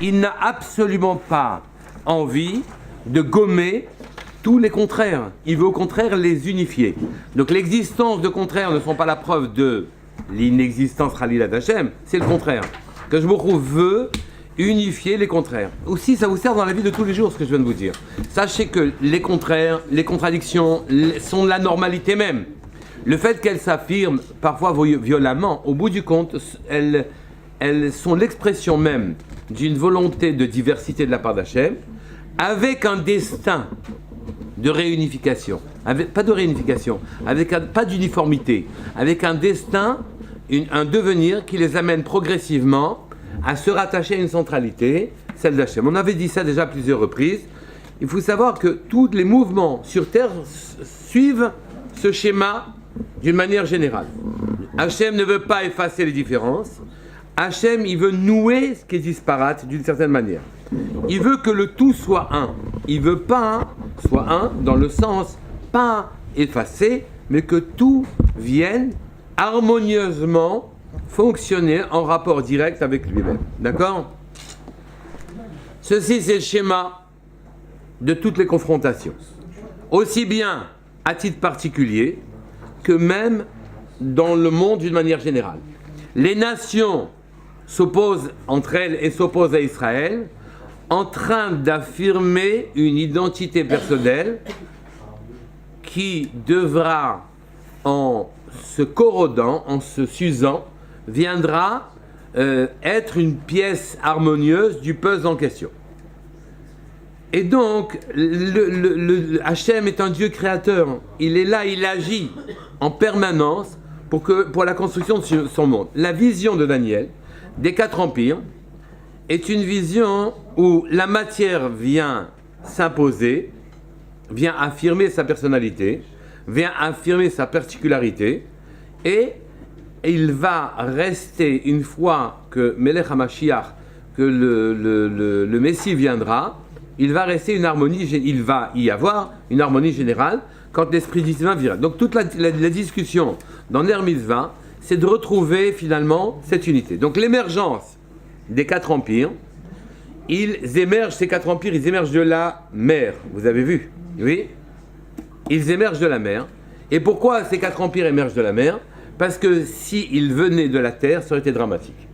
il n'a absolument pas envie de gommer tous les contraires. Il veut au contraire les unifier. Donc l'existence de contraires ne sont pas la preuve de l'inexistence Khalilah d'Hachem, c'est le contraire. Que je vous veut unifier les contraires. Aussi, ça vous sert dans la vie de tous les jours, ce que je viens de vous dire. Sachez que les contraires, les contradictions sont la normalité même. Le fait qu'elles s'affirment parfois violemment, au bout du compte, elles sont l'expression même d'une volonté de diversité de la part d'Hachem, avec un destin de réunification, pas de réunification, pas d'uniformité, avec un destin, un devenir qui les amène progressivement à se rattacher à une centralité, celle d'Hachem. On avait dit ça déjà à plusieurs reprises. Il faut savoir que tous les mouvements sur Terre suivent ce schéma d'une manière générale. Hachem ne veut pas effacer les différences. Hachem, il veut nouer ce qui est disparate d'une certaine manière. Il veut que le tout soit un. Il veut pas soit un dans le sens pas effacé, mais que tout vienne harmonieusement fonctionner en rapport direct avec lui-même. D'accord ? Ceci, c'est le schéma de toutes les confrontations. Aussi bien à titre particulier que même dans le monde d'une manière générale. Les nations s'opposent entre elles et s'opposent à Israël en train d'affirmer une identité personnelle qui devra, en se corrodant, en se s'usant, viendra être une pièce harmonieuse du puzzle en question. Et donc, Hachem est un Dieu créateur. Il est là, il agit en permanence pour la construction de son monde. La vision de Daniel, des 4 empires, est une vision où la matière vient s'imposer, vient affirmer sa personnalité, vient affirmer sa particularité, et il va rester, une fois que Melech HaMashiach, que le Messie viendra, il va rester une harmonie, il va y avoir une harmonie générale quand l'Esprit divin viendra. Donc toute la discussion dans Ner Mitzvah, c'est de retrouver finalement cette unité. Donc l'émergence des 4 empires, ces 4 empires, ils émergent de la mer. Vous avez vu ? Oui ? Ils émergent de la mer. Et pourquoi ces 4 empires émergent de la mer ? Parce que s'ils venaient de la terre, ça aurait été dramatique.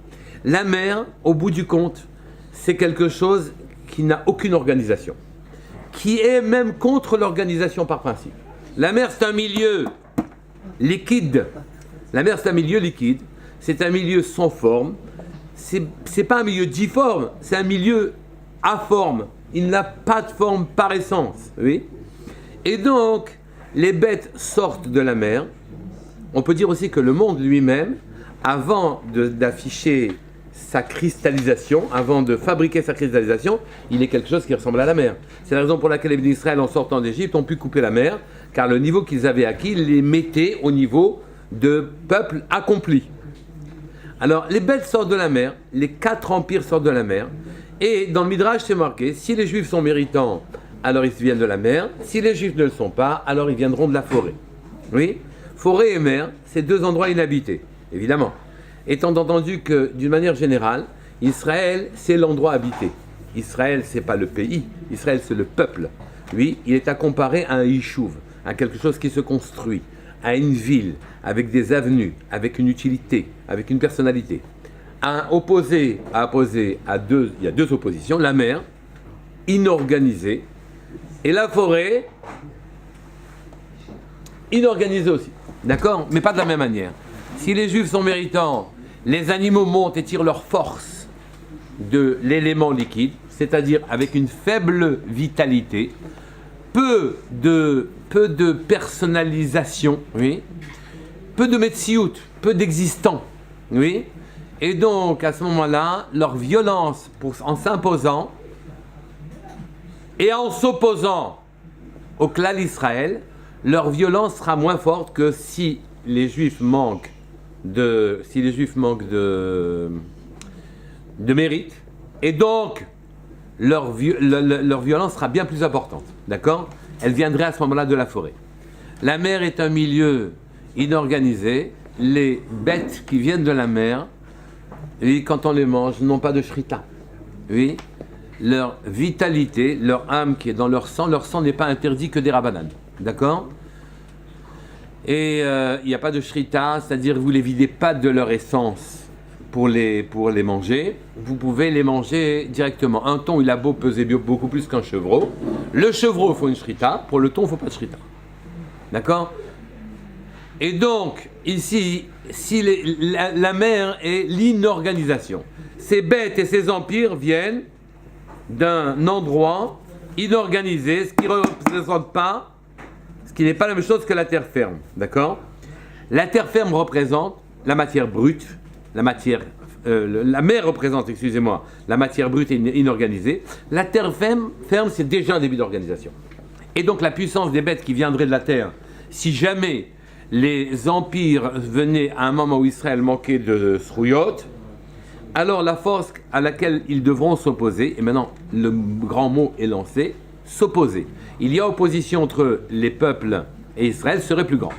La mer, au bout du compte, c'est quelque chose qui n'a aucune organisation, qui est même contre l'organisation par principe. La mer, c'est un milieu liquide. La mer, c'est un milieu liquide. C'est un milieu sans forme. C'est pas un milieu difforme, c'est un milieu aforme. Il n'a pas de forme par essence. Oui. Et donc, les bêtes sortent de la mer. On peut dire aussi que le monde lui-même, avant d'afficher sa cristallisation, avant de fabriquer sa cristallisation, il est quelque chose qui ressemble à la mer. C'est la raison pour laquelle les bénis d'Israël, en sortant d'Égypte, ont pu couper la mer, car le niveau qu'ils avaient acquis les mettait au niveau de peuple accompli. Alors, les bêtes sortent de la mer, les 4 empires sortent de la mer, et dans le Midrash, c'est marqué, si les Juifs sont méritants, alors ils viennent de la mer, si les Juifs ne le sont pas, alors ils viendront de la forêt. Oui ? Forêt et mer, c'est 2 endroits inhabités, évidemment. Étant entendu que, d'une manière générale, Israël, c'est l'endroit habité. Israël, c'est pas le pays, Israël, c'est le peuple. Lui, il est à comparer à un yishuv, à quelque chose qui se construit, à une ville, avec des avenues, avec une utilité, avec une personnalité. Il y a 2 oppositions, la mer, inorganisée, et la forêt, inorganisée aussi. D'accord ? Mais pas de la même manière. Si les Juifs sont méritants, les animaux montent et tirent leur force de l'élément liquide, c'est-à-dire avec une faible vitalité, peu de personnalisation, oui, peu de metsiout, peu d'existants, oui, et donc à ce moment-là, leur violence en s'imposant et en s'opposant au clan d'Israël, leur violence sera moins forte que si les Juifs manquent de mérite, et donc leur violence sera bien plus importante, d'accord ? Elle viendrait à ce moment-là de la forêt. La mer est un milieu inorganisé, les bêtes qui viennent de la mer, et quand on les mange, n'ont pas de shrita. oui, leur vitalité, leur âme qui est dans leur sang n'est pas interdit que des rabanan. D'accord? Et il n'y a pas de shrita, c'est-à-dire vous ne les videz pas de leur essence pour les manger. Vous pouvez les manger directement. Un thon, il a beau peser beaucoup plus qu'un chevreau. Le chevreau, il faut une shrita. Pour le thon, il ne faut pas de shrita. D'accord? Et donc, ici, si la mer est l'inorganisation. Ces bêtes et ces empires viennent d'un endroit inorganisé, ce qui ne représente pas, ce qui n'est pas la même chose que la terre ferme. D'accord? La terre ferme représente la matière brute, la mer représente, excusez-moi, la matière brute et inorganisée. La terre ferme, c'est déjà un début d'organisation. Et donc la puissance des bêtes qui viendraient de la terre, si jamais les empires venaient à un moment où Israël manquait de srouyot, alors la force à laquelle ils devront s'opposer, et maintenant le grand mot est lancé, s'opposer. Il y a opposition entre les peuples et Israël serait plus grande.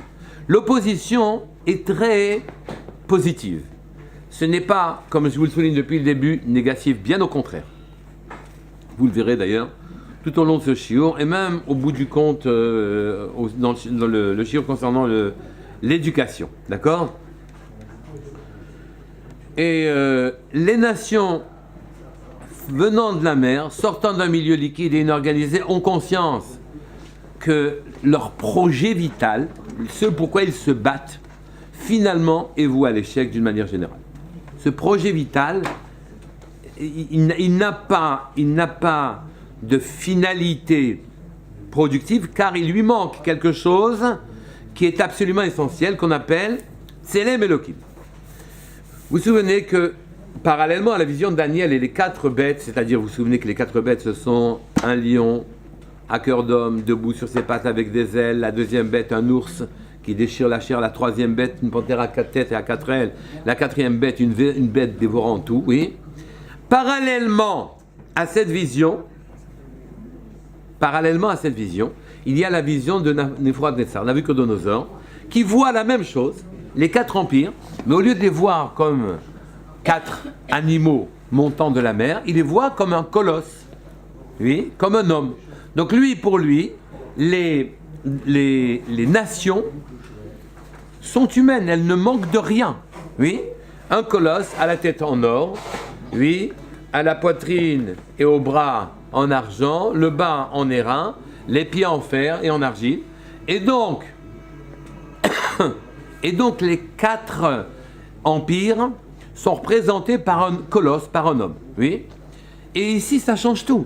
L'opposition est très positive. Ce n'est pas, comme je vous le souligne depuis le début, négatif, bien au contraire. Vous le verrez d'ailleurs tout au long de ce shiur, et même au bout du compte, dans le shiur concernant l'éducation. D'accord? Et les nations venant de la mer, sortant d'un milieu liquide et inorganisé, ont conscience que leur projet vital, ce pourquoi ils se battent, finalement est voué à l'échec d'une manière générale. Ce projet vital, il n'a pas de finalité productive car il lui manque quelque chose qui est absolument essentiel qu'on appelle Tselem Elokim. Vous vous souvenez que parallèlement à la vision de Daniel et les 4 bêtes, c'est-à-dire vous vous souvenez que les 4 bêtes ce sont un lion à cœur d'homme debout sur ses pattes avec des ailes, la deuxième bête un ours qui déchire la chair, la troisième bête une panthère à 4 têtes et à 4 ailes, la quatrième bête une bête dévorant tout, oui. Parallèlement à cette vision, il y a la vision de Nebuchadnezzar, Nabucodonosor, qui voit la même chose, les 4 empires, mais au lieu de les voir comme 4 animaux montant de la mer, il les voit comme un colosse, oui, comme un homme. Donc pour lui, les nations sont humaines, elles ne manquent de rien, oui. Un colosse à la tête en or, oui, à la poitrine et aux bras en argent, le bas en airain, les pieds en fer et en argile. Et donc les 4 empires sont représentés par un colosse, par un homme. Oui. Et ici, ça change tout.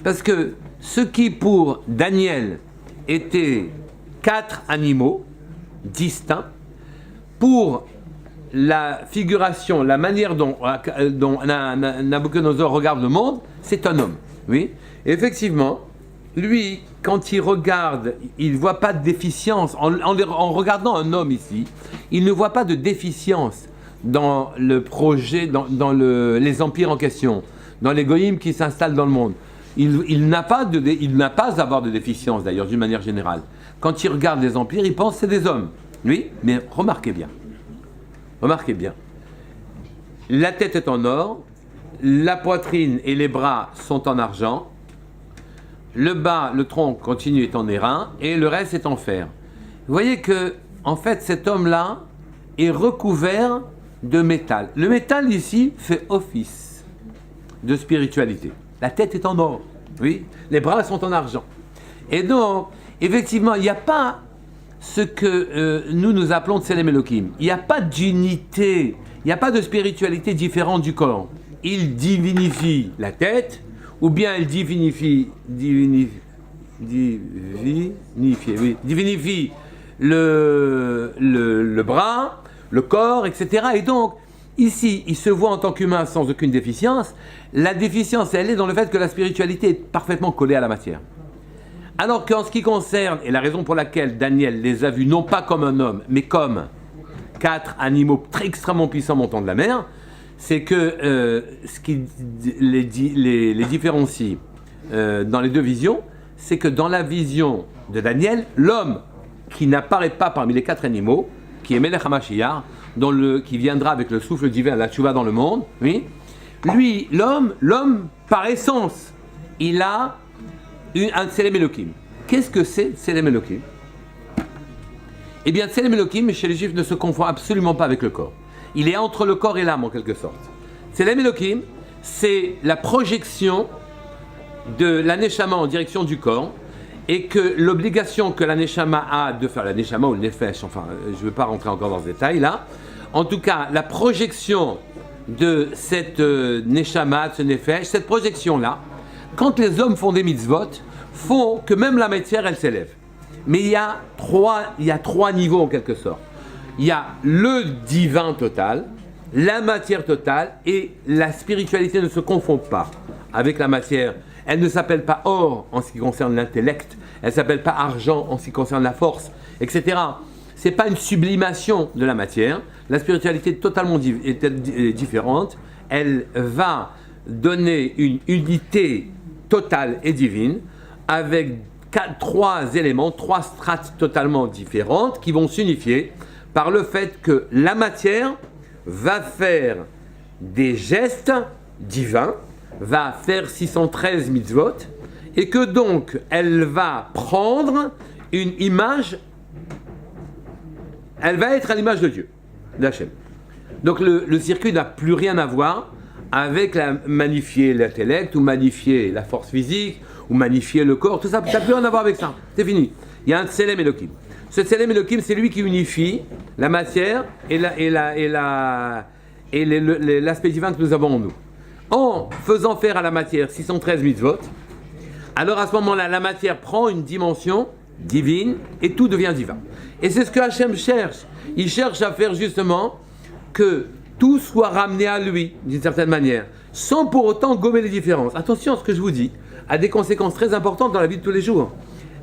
Parce que ce qui, pour Daniel, était 4 animaux distincts, pour la figuration, la manière dont Nabucodonosor regarde le monde, c'est un homme. Oui. Et effectivement, lui, quand il regarde, il ne voit pas de déficience. En regardant un homme ici, il ne voit pas de déficience dans le projet, dans les empires en question, dans les goïms qui s'installent dans le monde. Il n'a pas à avoir de déficience d'ailleurs, d'une manière générale. Quand il regarde les empires, il pense que c'est des hommes. Oui, mais remarquez bien. La tête est en or, la poitrine et les bras sont en argent, le bas, le tronc continue est en airain et le reste est en fer. Vous voyez que, en fait, cet homme-là est recouvert de métal. Le métal ici fait office de spiritualité. La tête est en or, oui, les bras sont en argent. Et donc, effectivement, il n'y a pas ce que nous appelons Tselem Elokim. Il n'y a pas d'unité, il n'y a pas de spiritualité différente du corps. Il divinifie la tête, ou bien il divinifie le bras, le corps, etc. Et donc, ici, il se voit en tant qu'humain sans aucune déficience. La déficience, elle est dans le fait que la spiritualité est parfaitement collée à la matière. Alors qu'en ce qui concerne, et la raison pour laquelle Daniel les a vus non pas comme un homme, mais comme 4 animaux très extrêmement puissants montant de la mer, c'est que ce qui les différencie dans les 2 visions, c'est que dans la vision de Daniel, l'homme qui n'apparaît pas parmi les 4 animaux, qui est Melech HaMashiach, qui viendra avec le souffle divin, la tchouva dans le monde, oui, lui, l'homme par essence, il a un Tselem Elohim. Qu'est-ce que c'est Tselem Elohim? Eh bien, Tselem Elohim, chez les Juifs, ne se confond absolument pas avec le corps. Il est entre le corps et l'âme, en quelque sorte. Tselem Elohim, c'est la projection de la Neshama en direction du corps, et que l'obligation que la Neshama a de faire, la Neshama ou le Nefesh, enfin, je ne veux pas rentrer encore dans ce détail-là, en tout cas, la projection de cette Neshama, de ce Nefesh, cette projection-là, quand les hommes font des mitzvot, font que même la matière, elle s'élève. Mais il y a trois niveaux en quelque sorte. Il y a le divin total, la matière totale, et la spiritualité ne se confond pas avec la matière. Elle ne s'appelle pas or en ce qui concerne l'intellect, elle ne s'appelle pas argent en ce qui concerne la force, etc. Ce n'est pas une sublimation de la matière. La spiritualité est totalement différente. Elle va donner une unité totale et divine avec trois éléments, trois strates totalement différentes qui vont s'unifier par le fait que la matière va faire des gestes divins, va faire 613 mitzvot, et que donc elle va prendre une image, elle va être à l'image de Dieu, d'Hachem. Donc le circuit n'a plus rien à voir avec magnifier l'intellect, ou magnifier la force physique, ou magnifier le corps, tout ça, ça n'a plus rien à voir avec ça, c'est fini. Il y a un Tselem Elohim. Ce Tselem Elohim, c'est lui qui unifie la matière et l'aspect divin que nous avons en nous. En faisant faire à la matière 613 mitzvot, alors à ce moment-là, la matière prend une dimension divine et tout devient divin. Et c'est ce que Hachem cherche. Il cherche à faire justement que tout soit ramené à lui, d'une certaine manière, sans pour autant gommer les différences. Attention, ce que je vous dis a des conséquences très importantes dans la vie de tous les jours.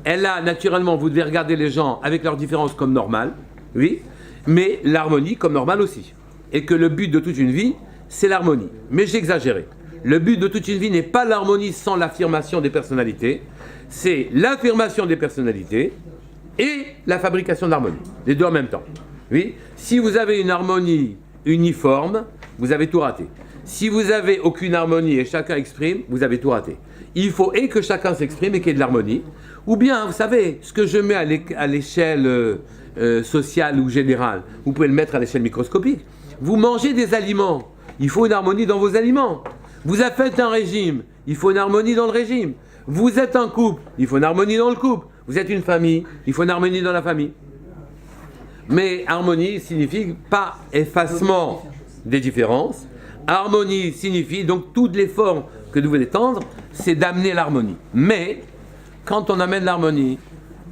Elle a, naturellement, vous devez regarder les gens avec leurs différences comme normales, oui, mais l'harmonie comme normale aussi. Et que le but de toute une vie, c'est l'harmonie. Mais j'ai exagéré. Le but de toute une vie n'est pas l'harmonie sans l'affirmation des personnalités, c'est l'affirmation des personnalités et la fabrication de l'harmonie. Les deux en même temps. Oui. Si vous avez une harmonie uniforme, vous avez tout raté. Si vous avez aucune harmonie et chacun exprime, vous avez tout raté. Il faut et que chacun s'exprime et qu'il y ait de l'harmonie. Ou bien, vous savez, ce que je mets à l'échelle sociale ou générale, vous pouvez le mettre à l'échelle microscopique. Vous mangez des aliments, il faut une harmonie dans vos aliments. Vous avez fait un régime, il faut une harmonie dans le régime. Vous êtes un couple, il faut une harmonie dans le couple. Vous êtes une famille, il faut une harmonie dans la famille. Mais harmonie signifie pas effacement des différences. Harmonie signifie donc tout l'effort que nous voulons tendre, c'est d'amener l'harmonie. Mais quand on amène l'harmonie,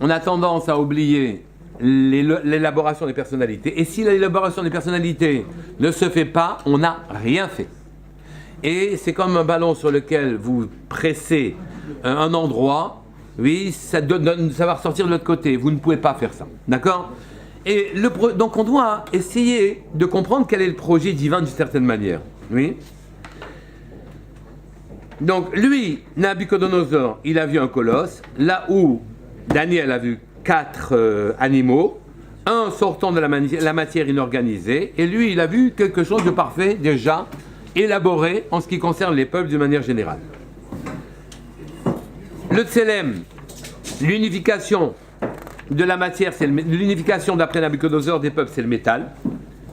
on a tendance à oublier l'élaboration des personnalités. Et si l'élaboration des personnalités ne se fait pas, on n'a rien fait. Et c'est comme un ballon sur lequel vous pressez un endroit, oui, ça va ressortir de l'autre côté. Vous ne pouvez pas faire ça. D'accord ? Et donc on doit essayer de comprendre quel est le projet divin d'une certaine manière. Oui. Donc lui, Nabucodonosor, il a vu un colosse, là où Daniel a vu 4 animaux, un sortant de la matière inorganisée, et lui, il a vu quelque chose de parfait, déjà élaboré en ce qui concerne les peuples de manière générale. Le Tselem, l'unification de la matière, c'est l'unification d'après Nabucodonosor des peuples, c'est le métal.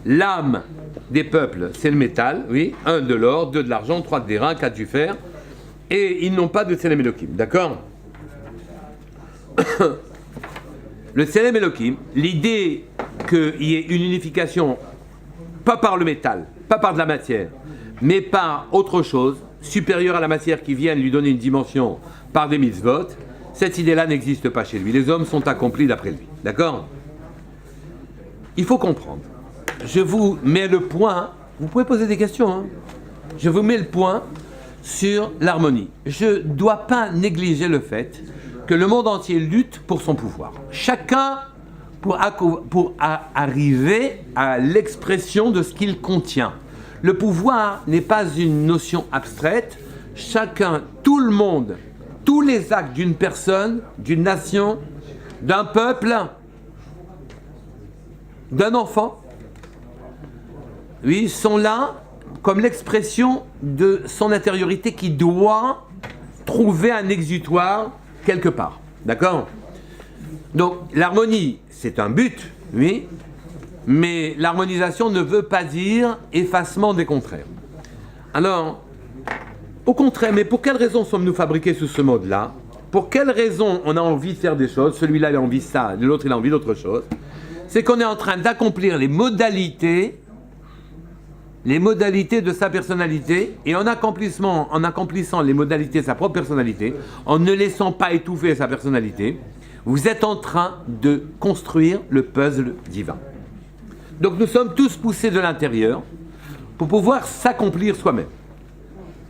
L'âme des peuples, c'est le métal, oui. 1 de l'or, 2 de l'argent, 3 de l'airain, 4 du fer. Et ils n'ont pas de Tselem Elohim, d'accord? Le Tselem Elohim, l'idée qu'il y ait une unification, pas par le métal, pas par de la matière, mais par autre chose, supérieure à la matière qui vienne lui donner une dimension par des mitzvot, cette idée-là n'existe pas chez lui. Les hommes sont accomplis d'après lui, d'accord? Il faut comprendre. Je vous mets le point, vous pouvez poser des questions, hein? Je vous mets le point sur l'harmonie. Je ne dois pas négliger le fait que le monde entier lutte pour son pouvoir. Chacun pour arriver à l'expression de ce qu'il contient. Le pouvoir n'est pas une notion abstraite. Chacun, tout le monde, tous les actes d'une personne, d'une nation, d'un peuple, d'un enfant, oui, sont là comme l'expression de son intériorité qui doit trouver un exutoire quelque part. D'accord? Donc l'harmonie, c'est un but, oui, mais l'harmonisation ne veut pas dire effacement des contraires. Alors, au contraire, mais pour quelle raison sommes-nous fabriqués sous ce mode-là? Pour quelle raison on a envie de faire des choses? Celui-là, il a envie de ça, l'autre, il a envie d'autre chose. C'est qu'on est en train d'accomplir les modalités de sa personnalité, et en accomplissant les modalités de sa propre personnalité, en ne laissant pas étouffer sa personnalité, vous êtes en train de construire le puzzle divin. Donc nous sommes tous poussés de l'intérieur pour pouvoir s'accomplir soi-même.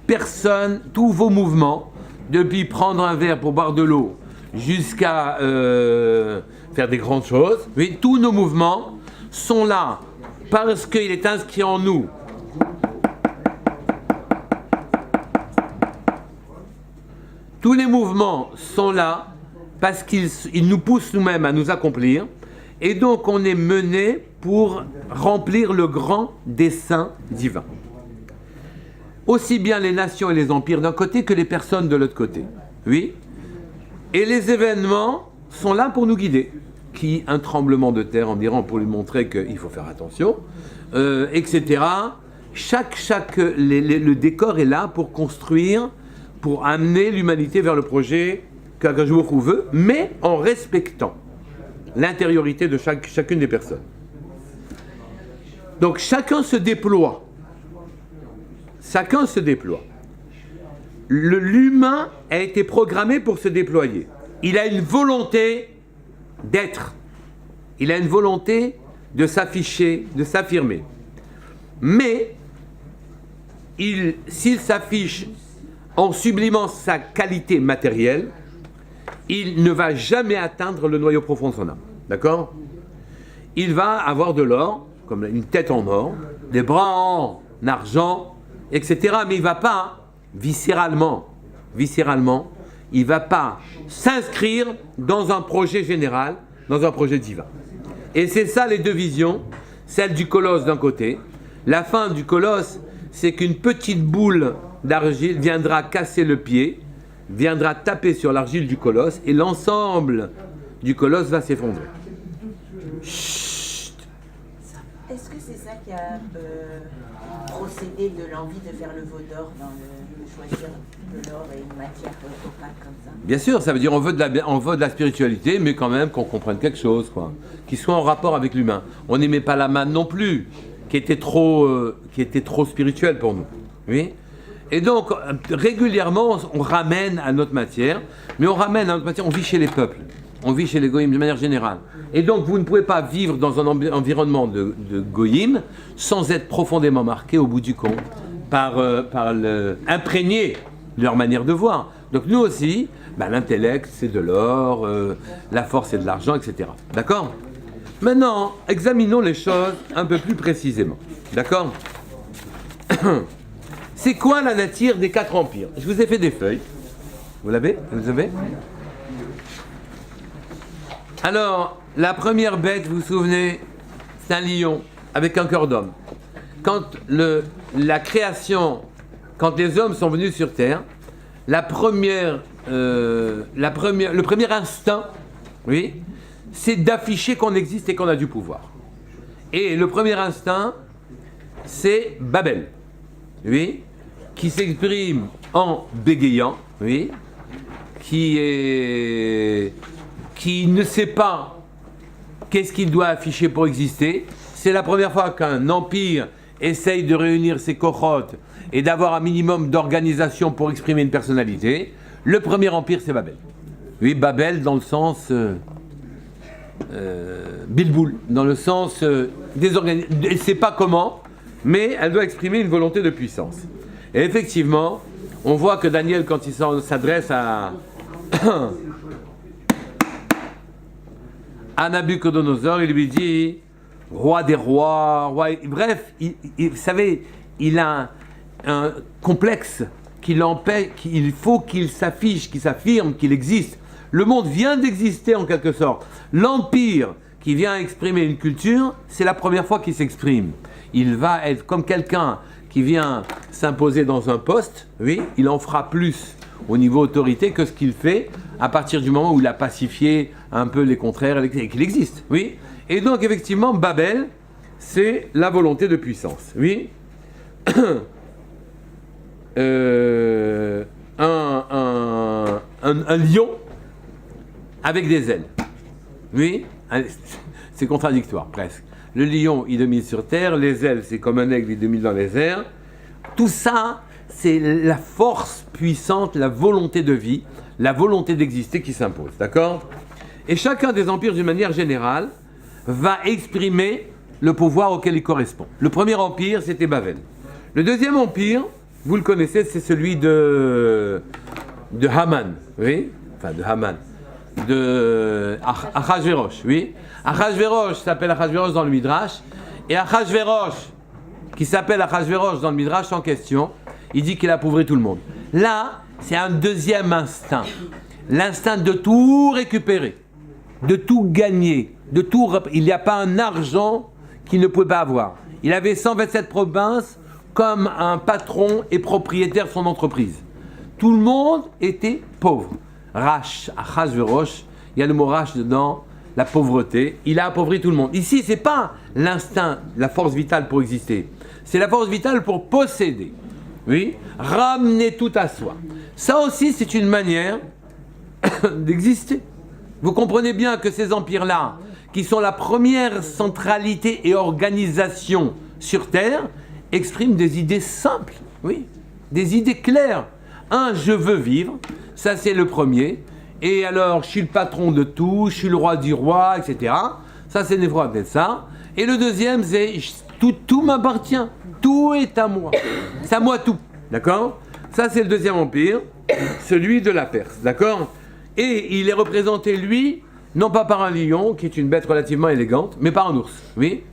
Personne, tous vos mouvements, depuis prendre un verre pour boire de l'eau jusqu'à faire des grandes choses, oui, tous nos mouvements sont là parce qu'il est inscrit en nous tous les mouvements sont là parce qu'ils nous poussent nous-mêmes à nous accomplir, et donc on est mené pour remplir le grand dessein divin. Aussi bien les nations et les empires d'un côté que les personnes de l'autre côté. Oui. Et les événements sont là pour nous guider. Qui, un tremblement de terre en Iran pour lui montrer qu'il faut faire attention, etc. Le décor est là pour construire, pour amener l'humanité vers le projet qu'Akadosh Baruch Hu veut, mais en respectant l'intériorité de chacune des personnes. Donc chacun se déploie. Chacun se déploie. L'humain a été programmé pour se déployer. Il a une volonté d'être. Il a une volonté de s'afficher, de s'affirmer. Mais s'il s'affiche en sublimant sa qualité matérielle, il ne va jamais atteindre le noyau profond de son âme. D'accord? Il va avoir de l'or, comme une tête en or, des bras en argent, etc. Mais il ne va pas, viscéralement, il ne va pas s'inscrire dans un projet général, dans un projet divin. Et c'est ça les deux visions, celle du colosse d'un côté. La fin du colosse, c'est qu'une petite boule d'argile viendra casser le pied, viendra taper sur l'argile du colosse, et l'ensemble du colosse va s'effondrer. Chut. Est-ce que c'est ça qui a procédé de l'envie de faire le veau d'or, de choisir de l'or et une matière opaque comme ça? Bien sûr, ça veut dire on veut de la spiritualité, mais quand même qu'on comprenne quelque chose, quoi, qui soit en rapport avec l'humain. On n'aimait pas la manne non plus, qui était trop spirituelle pour nous. Oui. Et donc, régulièrement, on ramène à notre matière, mais on vit chez les peuples, on vit chez les goïms de manière générale. Et donc, vous ne pouvez pas vivre dans un environnement de goïms sans être profondément marqué, au bout du compte, imprégné de leur manière de voir. Donc, nous aussi, l'intellect, c'est de l'or, la force, c'est de l'argent, etc. D'accord? Maintenant, examinons les choses un peu plus précisément. D'accord? C'est quoi la nature des 4 empires? Je vous ai fait des feuilles. Vous l'avez? Vous avez? Alors, la première bête, vous vous souvenez, c'est un lion avec un cœur d'homme. Quand la création, quand les hommes sont venus sur Terre, le premier instinct, oui, c'est d'afficher qu'on existe et qu'on a du pouvoir. Et le premier instinct, c'est Babel, oui, qui s'exprime en bégayant, oui, qui ne sait pas qu'est-ce qu'il doit afficher pour exister. C'est la première fois qu'un empire essaye de réunir ses cohortes et d'avoir un minimum d'organisation pour exprimer une personnalité. Le premier empire, c'est Babel. Oui, Babel dans le sens Bilboul, dans le sens désorganisé. Elle ne sait pas comment, mais elle doit exprimer une volonté de puissance. Et effectivement, on voit que Daniel, quand il s'adresse à Nabuchodonosor, il lui dit roi des rois, bref, vous savez, il a un complexe qui l'empêche, il faut qu'il s'affiche, qu'il s'affirme, qu'il existe. Le monde vient d'exister en quelque sorte. L'empire qui vient exprimer une culture, c'est la première fois qu'il s'exprime. Il va être comme quelqu'un qui vient s'imposer dans un poste, oui, il en fera plus au niveau autorité que ce qu'il fait à partir du moment où il a pacifié un peu les contraires et qu'il existe, oui. Et donc, effectivement, Babel, c'est la volonté de puissance, oui. Un lion avec des ailes, oui. C'est contradictoire, presque. Le lion, il domine sur terre, les ailes, c'est comme un aigle, il domine dans les airs. Tout ça, c'est la force puissante, la volonté de vie, la volonté d'exister qui s'impose, d'accord? Et chacun des empires, d'une manière générale, va exprimer le pouvoir auquel il correspond. Le premier empire, c'était Babel. Le deuxième empire, vous le connaissez, c'est celui de Haman, oui? Enfin, de Haman. De Achashverosh, oui. Achashverosh s'appelle Achashverosh dans le Midrash, et Achashverosh, qui s'appelle Achashverosh dans le Midrash en question, il dit qu'il a appauvri tout le monde. Là, c'est un deuxième instinct, l'instinct de tout récupérer, de tout gagner, de tout. Il n'y a pas un argent qu'il ne pouvait pas avoir. Il avait 127 provinces comme un patron et propriétaire de son entreprise. Tout le monde était pauvre. Rash, Achashverosh, il y a le mot Rash dedans, la pauvreté, il a appauvri tout le monde. Ici, ce n'est pas l'instinct, la force vitale pour exister, c'est la force vitale pour posséder. Oui, ramener tout à soi. Ça aussi, c'est une manière d'exister. Vous comprenez bien que ces empires-là, qui sont la première centralité et organisation sur Terre, expriment des idées simples, oui, des idées claires. Je veux vivre, ça c'est le premier. Et alors, je suis le patron de tout, je suis le roi du roi, etc. Ça, c'est des fois peut-être ça. Et le deuxième, c'est tout m'appartient, tout est à moi. C'est à moi tout, d'accord? Ça, c'est le deuxième empire, celui de la Perse, d'accord? Et il est représenté, lui, non pas par un lion, qui est une bête relativement élégante, mais par un ours, oui?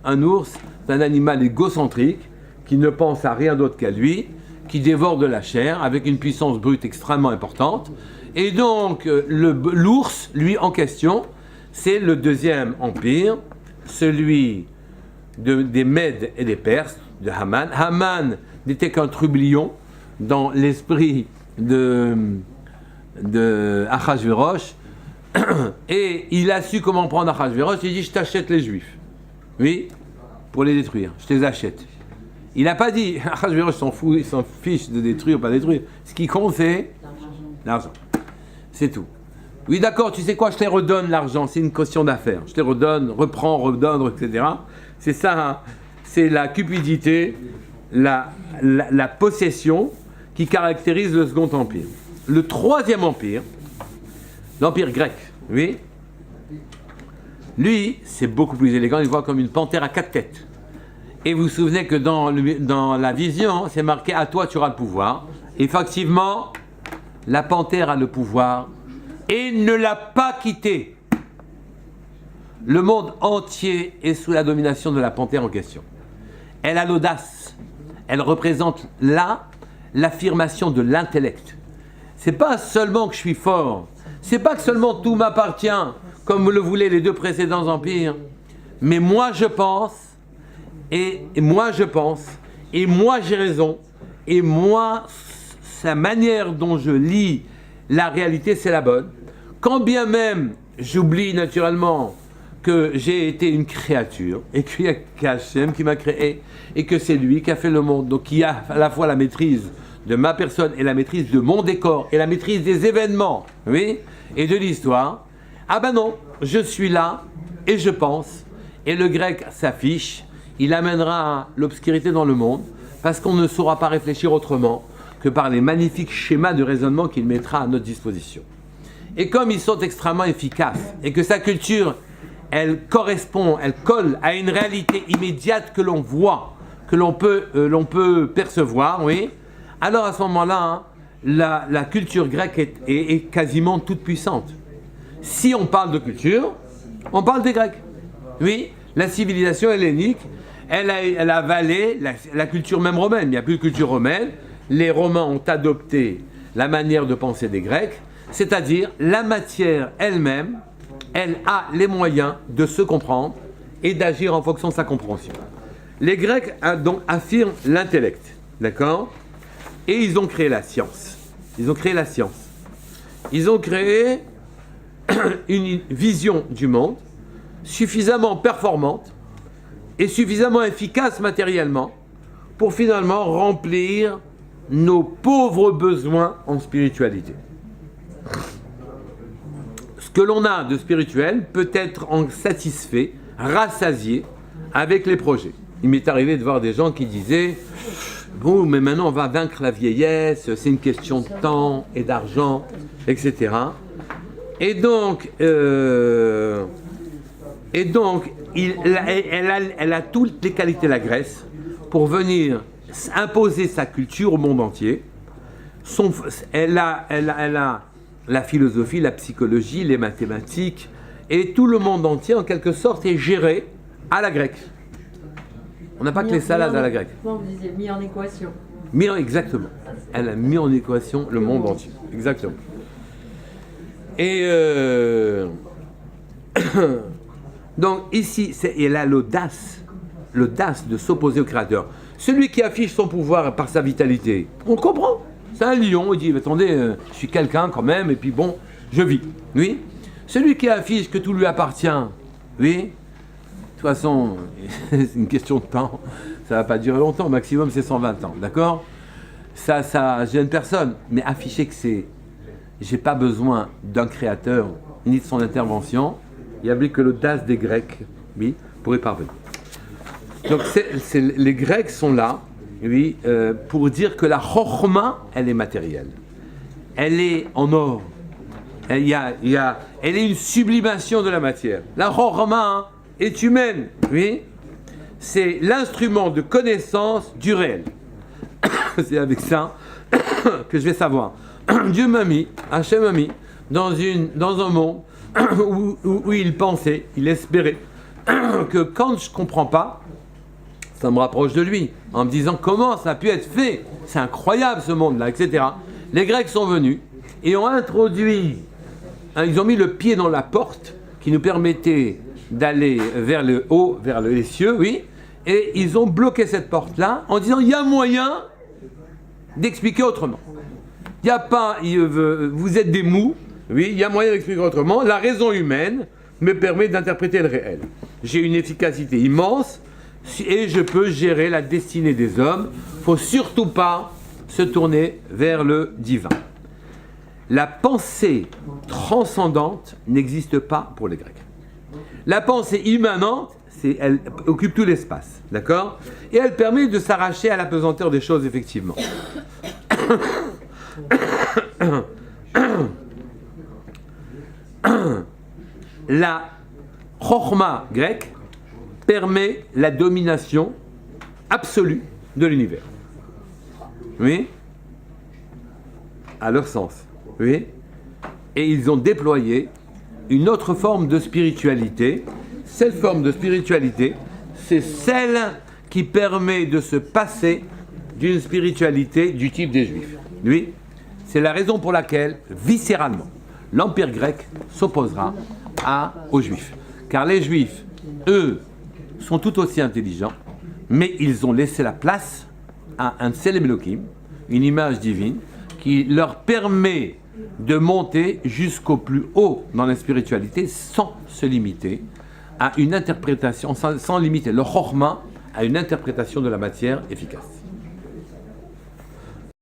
Un ours, c'est un animal égocentrique, qui ne pense à rien d'autre qu'à lui, qui dévore de la chair, avec une puissance brute extrêmement importante. Et donc, l'ours, lui, en question, c'est le deuxième empire, celui des Mèdes et des Perses, de Haman. Haman n'était qu'un trublion dans l'esprit de Achashverosh, et il a su comment prendre Achashverosh. Il dit: je t'achète les Juifs, oui, pour les détruire, je te les achète. Il n'a pas dit, Achashverosh s'en fout, il s'en fiche de détruire ou pas détruire. Ce qui compte, c'est l'argent. C'est tout. Oui, d'accord, tu sais quoi, je te redonne l'argent, c'est une question d'affaires. Je te redonne, reprends, redonne, etc. C'est ça, hein. C'est la cupidité, la possession qui caractérise le second empire. Le troisième empire, l'empire grec, oui, lui, c'est beaucoup plus élégant, il voit comme une panthère à 4 têtes. Et vous vous souvenez que dans la vision, c'est marqué « à toi tu auras le pouvoir ». Effectivement, la panthère a le pouvoir et ne l'a pas quitté. Le monde entier est sous la domination de la panthère en question. Elle a l'audace. Elle représente l'affirmation de l'intellect. C'est pas seulement que je suis fort. C'est pas que seulement tout m'appartient, comme le voulaient les deux précédents empires. Mais moi je pense, et moi je pense, et moi j'ai raison, et moi, sa manière dont je lis la réalité, c'est la bonne. Quand bien même j'oublie naturellement que j'ai été une créature, et qu'il y a qu'Hachem qui m'a créé, et que c'est lui qui a fait le monde, donc qui a à la fois la maîtrise de ma personne, et la maîtrise de mon décor, et la maîtrise des événements, oui, et de l'histoire. Ah ben non, je suis là, et je pense, et le grec s'affiche, il amènera l'obscurité dans le monde, parce qu'on ne saura pas réfléchir autrement que par les magnifiques schémas de raisonnement qu'il mettra à notre disposition. Et comme ils sont extrêmement efficaces, et que sa culture, elle correspond, elle colle à une réalité immédiate que l'on voit, que l'on peut percevoir, oui, alors à ce moment-là, hein, la culture grecque est quasiment toute puissante. Si on parle de culture, on parle des Grecs. Oui, la civilisation hellénique, elle a avalé la culture même romaine. Il n'y a plus de culture romaine. Les Romains ont adopté la manière de penser des Grecs, c'est-à-dire la matière elle-même, elle a les moyens de se comprendre et d'agir en fonction de sa compréhension. Les Grecs donc affirment l'intellect, d'accord? Et ils ont créé la science. Ils ont créé une vision du monde suffisamment performante et suffisamment efficace matériellement pour finalement remplir nos pauvres besoins en spiritualité. Ce que l'on a de spirituel peut être satisfait, rassasié avec les projets. Il m'est arrivé de voir des gens qui disaient « Bon, mais maintenant on va vaincre la vieillesse, c'est une question de temps et d'argent, etc. » Et donc, elle a toutes les qualités, la Grèce, pour venir imposer sa culture au monde entier. Elle a la philosophie, la psychologie, les mathématiques, et tout le monde entier, en quelque sorte, est géré à la grecque. On n'a pas que les salades à la grecque. Vous disiez mis en équation. Exactement. Elle a mis en équation le monde entier. Exactement. Et donc ici, elle a l'audace de s'opposer au Créateur. Celui qui affiche son pouvoir par sa vitalité, on le comprend. C'est un lion, il dit, attendez, je suis quelqu'un quand même, et puis bon, je vis. Oui. Celui qui affiche que tout lui appartient, oui. De toute façon, c'est une question de temps, ça ne va pas durer longtemps, au maximum c'est 120 ans, d'accord? Ça gêne personne, mais afficher que j'ai pas besoin d'un créateur, ni de son intervention, il n'y a plus que l'audace des Grecs, oui, pour y parvenir. Donc les Grecs sont là, oui, pour dire que la chokhma, elle est matérielle. Elle est en or. Elle est une sublimation de la matière. La chokhma est humaine, oui. C'est l'instrument de connaissance du réel. C'est avec ça que je vais savoir. Dieu m'a mis, Hachem m'a mis, dans un monde où il pensait, il espérait que quand je ne comprends pas, ça me rapproche de lui, en me disant comment ça a pu être fait, c'est incroyable ce monde-là, etc. Les Grecs sont venus et ont introduit, ils ont mis le pied dans la porte qui nous permettait d'aller vers le haut, vers les cieux, oui, et ils ont bloqué cette porte-là en disant il y a moyen d'expliquer autrement. Il n'y a pas, vous êtes des mous, oui, il y a moyen d'expliquer autrement. La raison humaine me permet d'interpréter le réel. J'ai une efficacité immense et je peux gérer la destinée des hommes. Il ne faut surtout pas se tourner vers le divin. La pensée transcendante n'existe pas pour les Grecs. La pensée immanente, elle occupe tout l'espace, d'accord? Et elle permet de s'arracher à la pesanteur des choses, effectivement. La chokhma grecque permet la domination absolue de l'univers. Oui? À leur sens. Oui? Et ils ont déployé une autre forme de spiritualité. Cette forme de spiritualité, c'est celle qui permet de se passer d'une spiritualité du type des Juifs. Oui? C'est la raison pour laquelle, viscéralement, l'Empire grec s'opposera aux Juifs. Car les Juifs, eux, sont tout aussi intelligents, mais ils ont laissé la place à un Tselem Elohim, une image divine, qui leur permet de monter jusqu'au plus haut dans la spiritualité sans se limiter à une interprétation, sans limiter le chokhma à une interprétation de la matière efficace.